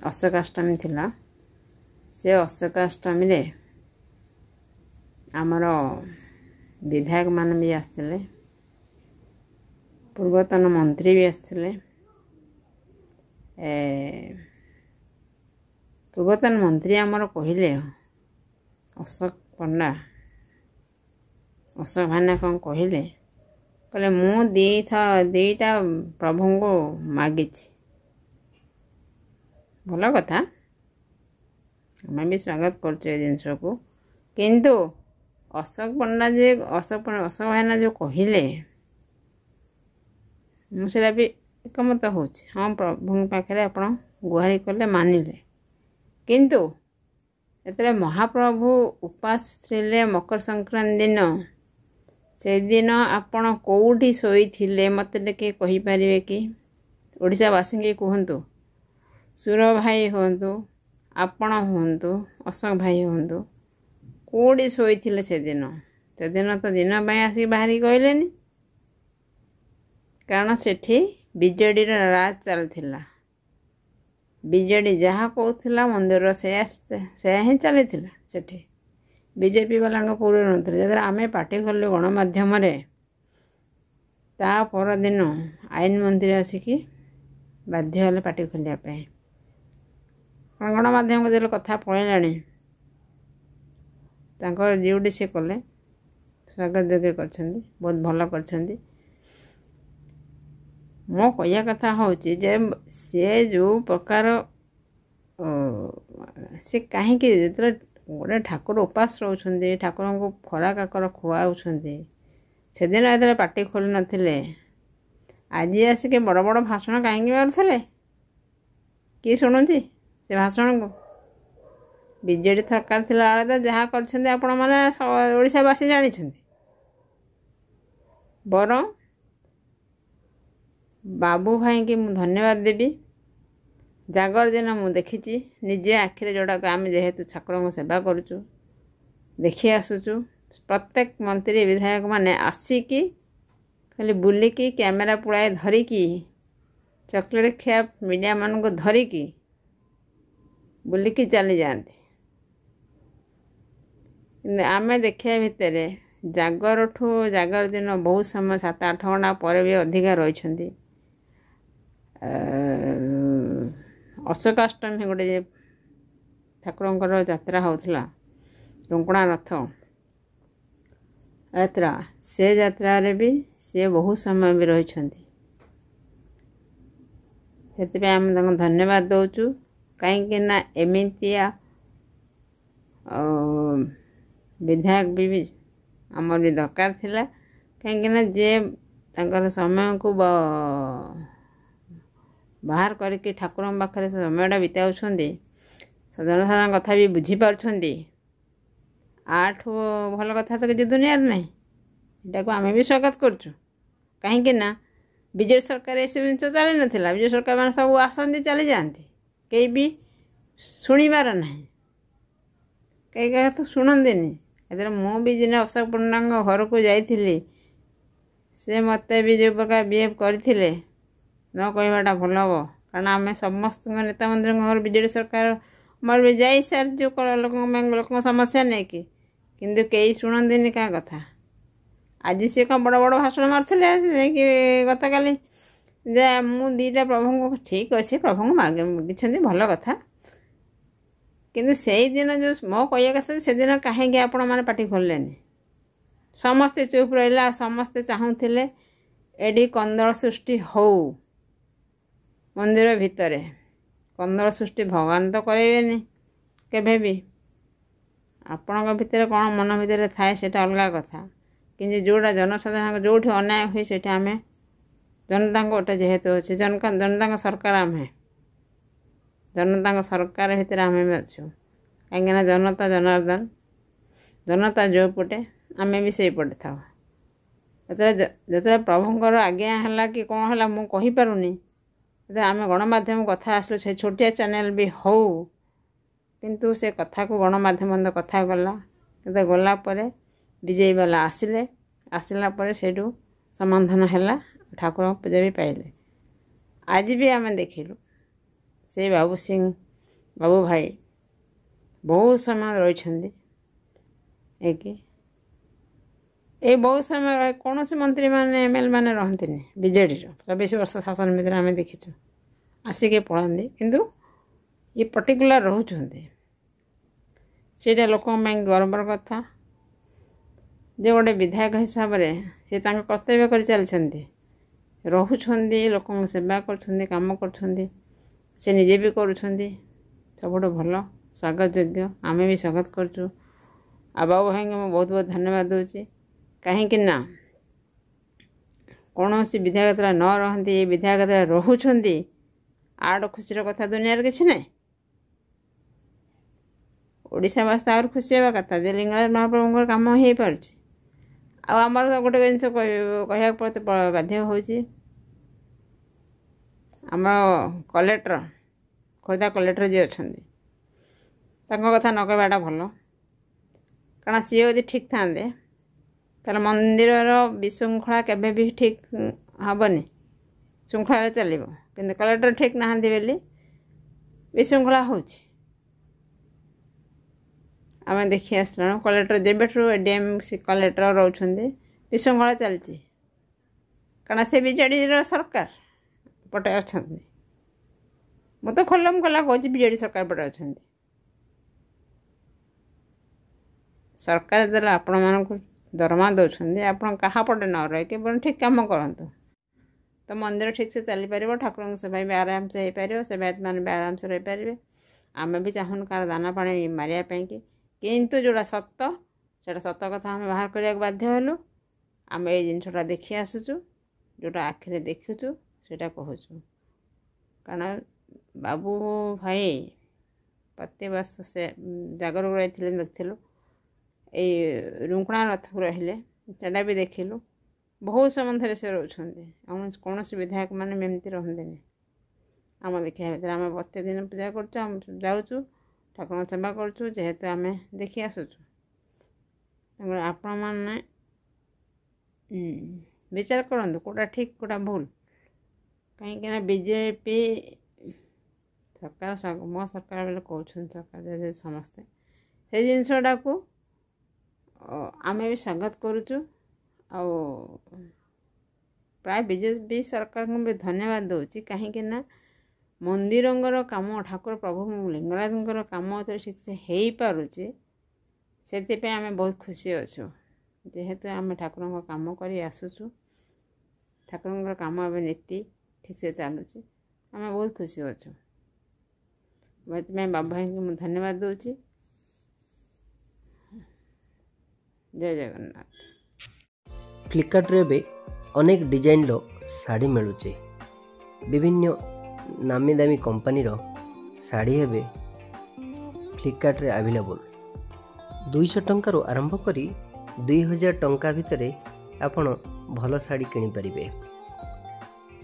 ଅଶୋକାଷ୍ଟମୀ ଥିଲା। ସେ ଅଶୋକାଷ୍ଟମୀରେ ଆମର ବିଧାୟକମାନେ ବି ଆସିଥିଲେ, ପୂର୍ବତନ ମନ୍ତ୍ରୀ ବି ଆସିଥିଲେ। ପୂର୍ବତନ ମନ୍ତ୍ରୀ ଆମର କହିଲେ ଅଶୋକ ପଣ୍ଡା, ଅଶୋକ ଭାଇନା କ'ଣ କହିଲେ ମୁଁ ଦୁଇଟା ପ୍ରଭୁଙ୍କୁ ମାଗିଛି। ଭଲ କଥା, ଆମେ ବି ସ୍ୱାଗତ କରୁଛୁ ଏ ଜିନିଷକୁ। କିନ୍ତୁ ଅଶୋକ ଭାଇନା ଯେଉଁ କହିଲେ ମୁଁ ସେଇଟା ବି ଏକମତ ହେଉଛି। ହଁ, ପ୍ରଭୁଙ୍କ ପାଖରେ ଆପଣ ଗୁହାରି କଲେ ମାନିଲେ, କିନ୍ତୁ ଯେତେବେଳେ ମହାପ୍ରଭୁ ଉପାସ ଥିଲେ ମକର ସଂକ୍ରାନ୍ତି ଦିନ, ସେଦିନ ଆପଣ କେଉଁଠି ଶୋଇଥିଲେ ମୋତେ ଟିକେ କହିପାରିବେ କି? ଓଡ଼ିଶାବାସୀଙ୍କୁ କୁହନ୍ତୁ। ସୁର ଭାଇ ହୁଅନ୍ତୁ, ଆପଣ ହୁଅନ୍ତୁ, ଅଶୋକ ଭାଇ ହୁଅନ୍ତୁ, କେଉଁଠି ଶୋଇଥିଲେ ସେଦିନ? ସେଦିନ ତ ଦିନ ପାଇଁ ଆସିକି ବାହାରିକି କହିଲେନି, କାରଣ ସେଠି ବିଜେଡ଼ିର ରାଜ ଚାଲିଥିଲା। ବିଜେଡ଼ି ଯାହା କହୁଥିଲା ମନ୍ଦିରର ସେୟା ହିଁ ଚାଲିଥିଲା। ସେଠି ବିଜେପି ବାଲାଙ୍କ ପୁରୀ ନଥିଲେ। ଯେତେବେଳେ ଆମେ ପାଟି କଲୁ ଗଣମାଧ୍ୟମରେ, ତା ପରଦିନ ଆଇନ ମନ୍ତ୍ରୀ ଆସିକି ବାଧ୍ୟ ହେଲେ ପାଟି ଖୋଲିବା ପାଇଁ। ଗଣମାଧ୍ୟମକୁ ଯେତେବେଳେ କଥା ପଳେଇଲାଣି, ତାଙ୍କର ଡ୍ୟୁଟି ସେ କଲେ, ସ୍ୱାଗତ ଯୋଗ୍ୟ କରିଛନ୍ତି, ବହୁତ ଭଲ କରିଛନ୍ତି। ମୋ କହିବା କଥା ହେଉଛି ଯେ ସେ ଯେଉଁ ପ୍ରକାର ସେ କାହିଁକି ଯେତେବେଳେ ଗୋଟେ ଠାକୁର ଉପାସ ରହୁଛନ୍ତି, ଠାକୁରଙ୍କୁ ଖରା କାକର ଖୁଆଉଛନ୍ତି, ସେଦିନ ଯେତେବେଳେ ପାଟି ଖୋଲି ନଥିଲେ, ଆଜି ଆସିକି ବଡ଼ ବଡ଼ ଭାଷଣ କାହିଁକି ମାରୁଥିଲେ? କିଏ ଶୁଣୁଛି ସେ ଭାଷଣକୁ? ବିଜେଡ଼ି ସରକାର ଥିଲାବେଳେ ତ ଯାହା କରିଛନ୍ତି ଆପଣମାନେ ଓଡ଼ିଶାବାସୀ ଜାଣିଛନ୍ତି। ବରଂ ବାବୁ ଭାଇଙ୍କି ମୁଁ ଧନ୍ୟବାଦ ଦେବି। ଜାଗର ଦିନ ମୁଁ ଦେଖିଛି ନିଜେ ଆଖିରେ, ଯେଉଁଟାକୁ ଆମେ ଯେହେତୁ ଠାକୁରଙ୍କ ସେବା କରୁଛୁ, ଦେଖି ଆସୁଛୁ। ପ୍ରତ୍ୟେକ ମନ୍ତ୍ରୀ ବିଧାୟକମାନେ ଆସିକି ଖାଲି ବୁଲିକି କ୍ୟାମେରା ପୁଳାଏ ଧରିକି, ଚକୋଲେଟ୍ ଖିଆ ମିଡ଼ିଆମାନଙ୍କୁ ଧରିକି ବୁଲିକି ଚାଲିଯାଆନ୍ତି। କିନ୍ତୁ ଆମେ ଦେଖିବା ଭିତରେ ଜାଗର ଦିନ ବହୁତ ସମୟ 7-8 ଘଣ୍ଟା ପରେ ବି ଅଧିକା ରହିଛନ୍ତି। ଅଶୋକାଷ୍ଟମୀ ଗୋଟେ ଯେ ଠାକୁରଙ୍କର ଯାତ୍ରା ହେଉଥିଲା, ରୁଙ୍କୁଣା ରଥ ଯାତ୍ରା, ସେ ଯାତ୍ରାରେ ବି ସେ ବହୁତ ସମୟ ବି ରହିଛନ୍ତି। ସେଥିପାଇଁ ଆମେ ତାଙ୍କୁ ଧନ୍ୟବାଦ ଦେଉଛୁ। କାହିଁକି ନା ଏମିତିଆ ବିଧାୟକ ବି ଆମର ବି ଦରକାର ଥିଲା। କାହିଁକିନା ଯିଏ ତାଙ୍କର ସମୟକୁ ବାହାର କରିକି ଠାକୁରଙ୍କ ପାଖରେ ସମୟଟା ବିତାଉଛନ୍ତି, ଜନସାଧାରଣ କଥା ବି ବୁଝିପାରୁଛନ୍ତି, ଆଠୁ ଭଲ କଥା ତ କିଛି ଦୁନିଆରେ ନାହିଁ। ଏଟାକୁ ଆମେ ବି ସ୍ୱାଗତ କରୁଛୁ। କାହିଁକି ନା ବିଜେଡ଼ି ସରକାର ଏସବୁ ଜିନିଷ ଚାଲିନଥିଲା। ବିଜେଡ଼ି ସରକାର ମାନେ ସବୁ ଆସନ୍ତି ଚାଲିଯାଆନ୍ତି, କେହି ବି ଶୁଣିବାର ନାହିଁ, କେହି କାହା ତ ଶୁଣନ୍ତିନି। ଏଥିରେ ମୁଁ ବି ଦିନେ ଅଶୋକ ପଣ୍ଡାଙ୍କ ଘରକୁ ଯାଇଥିଲି, ସେ ମୋତେ ବି ଯେଉଁ ପ୍ରକାର ବିହେଭ୍ କରିଥିଲେ ନ କହିବାଟା ଭଲ ହେବ। କାରଣ ଆମେ ସମସ୍ତଙ୍କ ନେତା ମନ୍ତ୍ରୀଙ୍କ ଘର ବିଜେଡ଼ି ସରକାର ଆମର ବି ଯାଇସାରିଛୁ ଲୋକଙ୍କ ସମସ୍ୟା ନେଇକି, କିନ୍ତୁ କେହି ଶୁଣନ୍ତିନି କାହା କଥା। ଆଜି ସିଏ କ'ଣ ବଡ଼ ବଡ଼ ଭାଷଣ ମାରୁଥିଲେ ଯାଇକି ଗତକାଲି, ଯେ ମୁଁ ଦୁଇଟା ପ୍ରଭୁଙ୍କୁ, ଠିକ୍ ଅଛି ପ୍ରଭୁଙ୍କୁ ମାଗିଛନ୍ତି, ଭଲ କଥା। କିନ୍ତୁ ସେଇଦିନ ଯେଉଁ ମୋ କହିବା କଥା, ସେଦିନ କାହିଁକି ଆପଣମାନେ ପାଟି ଖୋଲିଲେନି? ସମସ୍ତେ ଚୁପ୍ ରହିଲା। ସମସ୍ତେ ଚାହୁଁଥିଲେ ଏଠି କନ୍ଦଳ ସୃଷ୍ଟି ହଉ ମନ୍ଦିର ଭିତରେ। କନ୍ଦଳ ସୃଷ୍ଟି ଭଗବାନ ତ କରାଇବେନି କେବେ ବି। ଆପଣଙ୍କ ଭିତରେ କ'ଣ ମନ ଭିତରେ ଥାଏ ସେଇଟା ଅଲଗା କଥା। କିନ୍ତୁ ଯେଉଁଟା ଜନସାଧାରଣଙ୍କ ଯେଉଁଠି ଅନ୍ୟାୟ ହୁଏ ସେଠି ଆମେ ଜନତାଙ୍କ ଗୋଟେ ଯେହେତୁ ଅଛି, ଜନତାଙ୍କ ସରକାର, ଆମେ ଜନତାଙ୍କ ସରକାର ଭିତରେ ଆମେ ବି ଅଛୁ। କାହିଁକିନା ଜନତା ଜନାର୍ଦ୍ଦନ, ଜନତା ଯେଉଁ ପଟେ ଆମେ ବି ସେଇପଟେ ଥାଉ। ଯେତେବେଳେ ପ୍ରଭୁଙ୍କର ଆଜ୍ଞା ହେଲା କି କ'ଣ ହେଲା ମୁଁ କହିପାରୁନି, ଯେତେବେଳେ ଆମେ ଗଣମାଧ୍ୟମ କଥା ଆସିଲୁ, ସେ ଛୋଟିଆ ଚ୍ୟାନେଲ୍ ବି ହଉ, କିନ୍ତୁ ସେ କଥାକୁ ଗଣମାଧ୍ୟମ କଥା ଗଲା। କିନ୍ତୁ ଗଲା ପରେ ବିଜେପି ବାଲା ଆସିଲା ପରେ ସେଇଠୁ ସମାଧାନ ହେଲା, ଠାକୁରଙ୍କ ପୂଜା ବି ପାଇଲେ। ଆଜି ବି ଆମେ ଦେଖିଲୁ ସେଇ ବାବୁ ସିଂ ବାବୁ ଭାଇ ବହୁତ ସମୟ ରହିଛନ୍ତି ଏକି ଏଇ ବହୁତ ସମୟ କୌଣସି ମନ୍ତ୍ରୀମାନେ MLA ମାନେ ରହନ୍ତିନି ବିଜେଡ଼ିର 24 ବର୍ଷ ଶାସନ ଭିତରେ ଆମେ ଦେଖିଛୁ ଆସିକି ପଳାନ୍ତି କିନ୍ତୁ ଇଏ ପର୍ଟିକୁଲାର ରହୁଛନ୍ତି ସେଇଟା ଲୋକଙ୍କ ପାଇଁ ଗର୍ବର କଥା ଯେ ଗୋଟେ ବିଧାୟକ ହିସାବରେ ସେ ତାଙ୍କ କର୍ତ୍ତବ୍ୟ କରି ଚାଲିଛନ୍ତି ରହୁଛନ୍ତି ଲୋକଙ୍କ ସେବା କରୁଛନ୍ତି କାମ କରୁଛନ୍ତି ସେ ନିଜେ ବି କରୁଛନ୍ତି ସବୁଠୁ ଭଲ ସ୍ୱାଗତ ଯୋଗ୍ୟ ଆମେ ବି ସ୍ୱାଗତ କରୁଛୁ ଆଉ ବାବୁ ଭାଇଙ୍କୁ ମୁଁ ବହୁତ ବହୁତ ଧନ୍ୟବାଦ ଦେଉଛି କାହିଁକି ନା କୌଣସି ବିଧାୟକତା ନ ରହନ୍ତି ଏ ବିଧାୟକତା ରହୁଛନ୍ତି ଆଡ଼ ଖୁସିର କଥା ଦୁନିଆରେ କିଛି ନାହିଁ ଓଡ଼ିଶାବାସୀ ଆହୁରି ଖୁସି ହେବା କଥା ଯେ ଲିଙ୍ଗରାଜ ମହାପ୍ରଭୁଙ୍କର କାମ ହେଇପାରୁଛି ଆଉ ଆମର ତ ଗୋଟେ ଜିନିଷ କହିବାକୁ ପ୍ରତି ବାଧ୍ୟ ହେଉଛି ଆମର କଲେକ୍ଟର ଖୋର୍ଦ୍ଧା କଲେକ୍ଟର ଯିଏ ଅଛନ୍ତି ତାଙ୍କ କଥା ନ କହିବାଟା ଭଲ କାରଣ ସିଏ ଯଦି ଠିକ୍ ଥାନ୍ତେ ତାହେଲେ ମନ୍ଦିରର ବିଶୃଙ୍ଖଳା କେବେ ବି ଠିକ୍ ହେବନି ଶୃଙ୍ଖଳାରେ ଚାଲିବ କିନ୍ତୁ କଲେକ୍ଟର ଠିକ୍ ନାହାନ୍ତି ବୋଲି ବିଶୃଙ୍ଖଳା ହେଉଛି ଆମେ ଦେଖି ଆସିଲୁଣି କଲେକ୍ଟର ଯେବେଠୁ ADM କଲେକ୍ଟର ରହୁଛନ୍ତି ବିଶୃଙ୍ଖଳା ଚାଲିଛି କାରଣ ସେ ବିଜେଡ଼ିର ସରକାର ପଟେ ଅଛନ୍ତି ମୁଁ ତ ଖୋଲମ ଖୋଲା କହୁଛି ବିଜେଡ଼ି ସରକାର ପଟେ ଅଛନ୍ତି ସରକାର ଯେତେବେଳେ ଆପଣମାନଙ୍କୁ ଦରମା ଦେଉଛନ୍ତି ଆପଣ କାହା ପଟେ ନ ରହିକି ଠିକ୍ କାମ କରନ୍ତୁ ତ ମନ୍ଦିର ଠିକ୍ସେ ଚାଲିପାରିବ ଠାକୁରଙ୍କ ସେବା ବି ଆରାମସେ ହେଇପାରିବ ସେବାୟତମାନେ ବି ଆରାମସେ ରହିପାରିବେ ଆମେ ବି ଚାହୁଁନୁ କାହାର ଦାନା ପାଣି ମାରିବା ପାଇଁକି କିନ୍ତୁ ଯେଉଁଟା ସତ ସେଇଟା ସତ କଥା ଆମେ ବାହାର କରିବାକୁ ବାଧ୍ୟ ହେଲୁ ଆମେ ଏଇ ଜିନିଷଟା ଦେଖି ଆସୁଛୁ ଯେଉଁଟା ଆଖିରେ ଦେଖୁଛୁ ସେଇଟା କହୁଛୁ କାରଣ ବାବୁ ଭାଇ ପ୍ରତିବର୍ଷ ସେ ଜାଗରକୁ ରହିଥିଲେ ଦେଖିଥିଲୁ ଏଇ ରୁଙ୍କୁଣା ରଥକୁ ରହିଲେ ସେଇଟା ବି ଦେଖିଲୁ ବହୁତ ସମୟ ଧରି ସେ ରହୁଛନ୍ତି କୌଣସି ବିଧାୟକ ମାନେ ଏମିତି ରହନ୍ତିନି ଆମ ଦେଖିବା ଭିତରେ ଆମେ ପ୍ରତିଦିନ ପୂଜା କରୁଛୁ ଆମେ ଯାଉଛୁ ଠାକୁରଙ୍କ ସେବା କରୁଛୁ ଯେହେତୁ ଆମେ ଦେଖି ଆସୁଛୁ ତେଣୁ ଆପଣମାନେ ବିଚାର କରନ୍ତୁ କେଉଁଟା ଠିକ୍ କେଉଁଟା ଭୁଲ କାହିଁକିନା BJP ସରକାର ମୋ ସରକାର ବୋଲି କହୁଛନ୍ତି ସରକାର ଯଦି ସମସ୍ତେ ସେଇ ଜିନିଷଟାକୁ ଆମେ ବି ସ୍ୱାଗତ କରୁଛୁ ଆଉ ପ୍ରାୟ BJP ସରକାରଙ୍କୁ ବି ଧନ୍ୟବାଦ ଦେଉଛି କାହିଁକି ନା ମନ୍ଦିରଙ୍କର କାମ ଠାକୁର ପ୍ରଭୁ ଲିଙ୍ଗରାଜଙ୍କର କାମ ଠିକ୍ସେ ହେଇପାରୁଛି ସେଥିପାଇଁ ଆମେ ବହୁତ ଖୁସି ଅଛୁ ଯେହେତୁ ଆମେ ଠାକୁରଙ୍କ କାମ କରି ଆସୁଛୁ ଠାକୁରଙ୍କର କାମ ଏବେ ନୀତି ଠିକ୍ସେ ଚାଲୁଛି ଆମେ ବହୁତ ଖୁସି ଅଛୁ ସେଥିପାଇଁ ବାବୁ ଭାଇଙ୍କୁ ମୁଁ ଧନ୍ୟବାଦ ଦେଉଛି ଜୟ ଜଗନ୍ନାଥ ଫ୍ଲିପକାର୍ଟରେ ଏବେ ଅନେକ ଡିଜାଇନର ଶାଢ଼ୀ ମିଳୁଛି ବିଭିନ୍ନ ନାମୀ ଦାମୀ କମ୍ପାନୀର ଶାଢ଼ୀ ଏବେ ଫ୍ଲିପକାର୍ଟରେ ଆଭେଲେବୁଲ୍ 200 ଟଙ୍କାରୁ ଆରମ୍ଭ କରି 2000 ଟଙ୍କା ଭିତରେ ଆପଣ ଭଲ ଶାଢ଼ୀ କିଣିପାରିବେ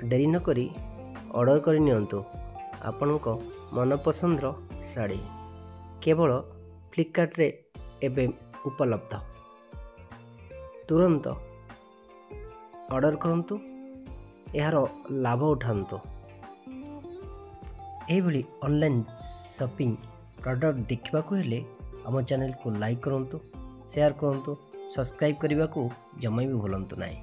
ଡେରି ନକରି ଅର୍ଡ଼ର କରି ନିଅନ୍ତୁ ଆପଣଙ୍କ ମନପସନ୍ଦର ଶାଢ଼ୀ କେବଳ ଫ୍ଲିପକାର୍ଟରେ ଏବେ ଉପଲବ୍ଧ ତୁରନ୍ତ ଅର୍ଡ଼ର କରନ୍ତୁ ଏହାର ଲାଭ ଉଠାନ୍ତୁ ଏହିଭଳି ଅନଲାଇନ୍ ସପିଂ ପ୍ରଡ଼କ୍ଟ ଦେଖିବାକୁ ହେଲେ ଆମ ଚ୍ୟାନେଲକୁ ଲାଇକ୍ କରନ୍ତୁ ସେୟାର କରନ୍ତୁ ସବସ୍କ୍ରାଇବ୍ କରିବାକୁ ଜମା ବି ଭୁଲନ୍ତୁ ନାହିଁ।